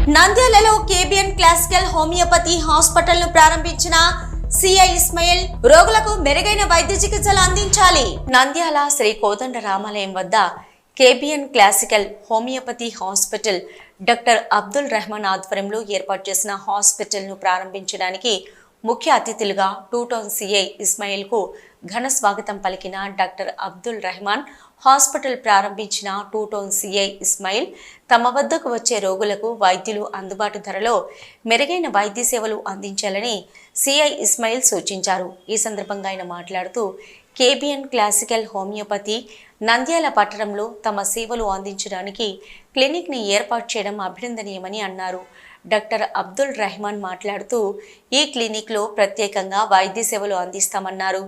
నంద్యాలలో KBN classical homeopathy hospital ను ప్రారంభించిన సిఐ ఇస్మాయిల్ రోగులకు మెరుగైన వైద్య చికిత్సలు అందించాలి. నంద్యాల శ్రీ కోదండ రామాలయం వద్ద KBN classical homeopathy hospital doctor Abdul Rahman ఆధ్వర్యంలో ఏర్పాటు చేసిన హాస్పిటల్ ను ప్రారంభించడానికి ముఖ్య అతిథులుగా టూ టౌన్ సిఐ ఇస్మాయిల్ కు ఘన స్వాగతం పలికిన డాక్టర్ అబ్దుల్ రెహమాన్, హాస్పిటల్ ప్రారంభించిన టూ టౌన్ సిఐ ఇస్మాయిల్ తమ వద్దకు వచ్చే రోగులకు వైద్యులు అందుబాటు ధరలో మెరుగైన వైద్య సేవలు అందించాలని సిఐ ఇస్మాయిల్ సూచించారు. ఈ సందర్భంగా ఆయన మాట్లాడుతూ కేబిఎన్ క్లాసికల్ హోమియోపతి నంద్యాల పట్టణంలో తమ సేవలు అందించడానికి క్లినిక్ని ఏర్పాటు చేయడం అభినందనీయమని అన్నారు. డాక్టర్ అబ్దుల్ రెహమాన్ మాట్లాడుతూ ఈ క్లినిక్లో ప్రత్యేకంగా వైద్య సేవలు అందిస్తామన్నారు.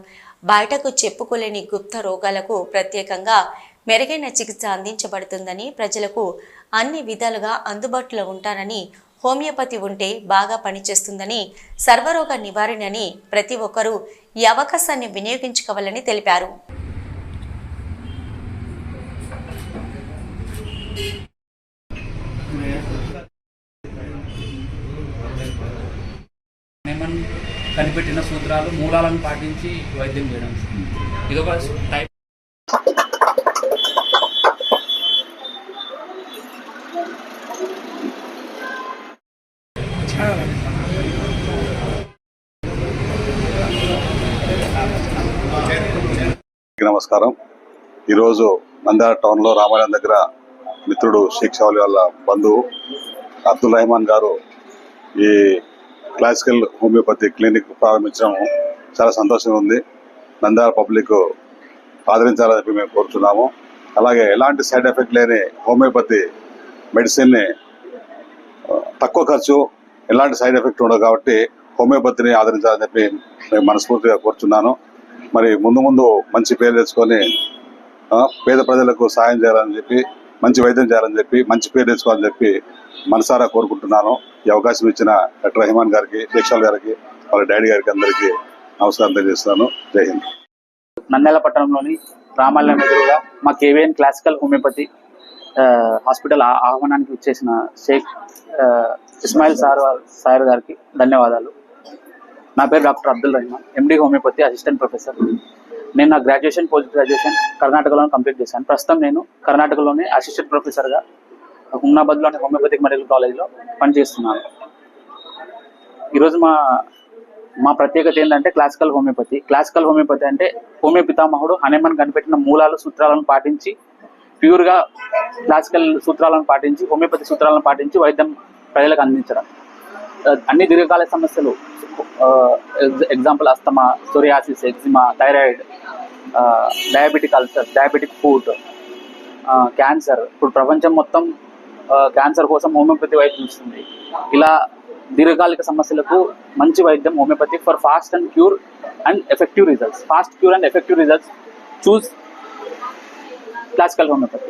బయటకు చెప్పుకోలేని గుప్త రోగాలకు ప్రత్యేకంగా మెరుగైన చికిత్స అందించబడుతుందని, ప్రజలకు అన్ని విధాలుగా అందుబాటులో ఉంటానని, హోమియోపతి ఉంటే బాగా పనిచేస్తుందని, సర్వరోగ నివారణని ప్రతి ఒక్కరూ ఈ అవకాశాన్ని వినియోగించుకోవాలని తెలిపారు. కనిపెట్టిన సూత్రాలు మూలాలను పాటించి వైద్యం చేయడం ఇదొక టైప్. నమస్కారం. ఈరోజు నంద్యాల టౌన్లో రామాలయం దగ్గర మిత్రుడు షేక్ షావలి వాళ్ళ బంధువు అబ్దుల్ రెహమాన్ గారు ఈ క్లాసికల్ హోమియోపతి క్లినిక్ ప్రారంభించడం చాలా సంతోషంగా ఉంది. నంద్యాల పబ్లిక్ ఆదరించాలని చెప్పి మేము కోరుతున్నాము. అలాగే ఎలాంటి సైడ్ ఎఫెక్ట్ లేని హోమియోపతి మెడిసిన్ని తక్కువ ఖర్చు, ఎలాంటి సైడ్ ఎఫెక్ట్ ఉండదు కాబట్టి హోమియోపతిని ఆదరించాలని చెప్పి నేను మనస్ఫూర్తిగా కోరుతున్నాను. మరి ముందు మంచి పేరు తెచ్చుకొని పేద ప్రజలకు సాయం చేయాలని చెప్పి, మంచి వైద్యం చేయాలని చెప్పి, మంచి పేరు తెచ్చుకోవాలని చెప్పి మనసారా కోరుకుంటున్నాను. ఈ అవకాశం ఇచ్చిన డాక్టర్ రెహమాన్ గారికి, శేషాల్ గారికి, వాళ్ళ డాడీ గారికి అందరికీ నమస్కారం తెలియజేస్తున్నాను. జై హింద్. నంద్యాల పట్టణంలోని రామాలయం ఎదురుగా మా కేవీఎన్ క్లాసికల్ హోమియోపతి హాస్పిటల్ ఆహ్వానానికి వచ్చేసిన షేక్ ఇస్మాయిల్ సార్ గారికి ధన్యవాదాలు. నా పేరు డాక్టర్ అబ్దుల్ రెహమాన్, ఎండి హోమియోపతి అసిస్టెంట్ ప్రొఫెసర్. నేను నా గ్రాడ్యుయేషన్, పోస్ట్ గ్రాడ్యుయేషన్ కర్ణాటకలో కంప్లీట్ చేశాను. ప్రస్తుతం నేను కర్ణాటకలోని అసిస్టెంట్ ప్రొఫెసర్గా హుమ్నాబాద్లోని హోమియోపతిక్ మెడికల్ కాలేజ్లో పనిచేస్తున్నాను. ఈరోజు మా ప్రత్యేకత ఏంటంటే క్లాసికల్ హోమియోపతి. క్లాసికల్ హోమియోపతి అంటే హోమియో పితామహుడు హనేమన్ కనిపెట్టిన మూలాలు, సూత్రాలను పాటించి, ప్యూర్గా క్లాసికల్ సూత్రాలను పాటించి, హోమియోపతి సూత్రాలను పాటించి వైద్యం ప్రజలకు అందించడం. అన్ని దీర్ఘకాల సమస్యలు, example asthma, psoriasis, eczema, thyroid, diabetic ulcer, diabetic food, cancer. ఇప్పుడు ప్రపంచం మొత్తం క్యాన్సర్ కోసం హోమియోపతి వైద్యం ఇస్తుంది. ఇలా దీర్ఘకాలిక సమస్యలకు మంచి వైద్యం homeopathy for fast and cure and effective results. Fast cure and effective results choose classical homeopathy.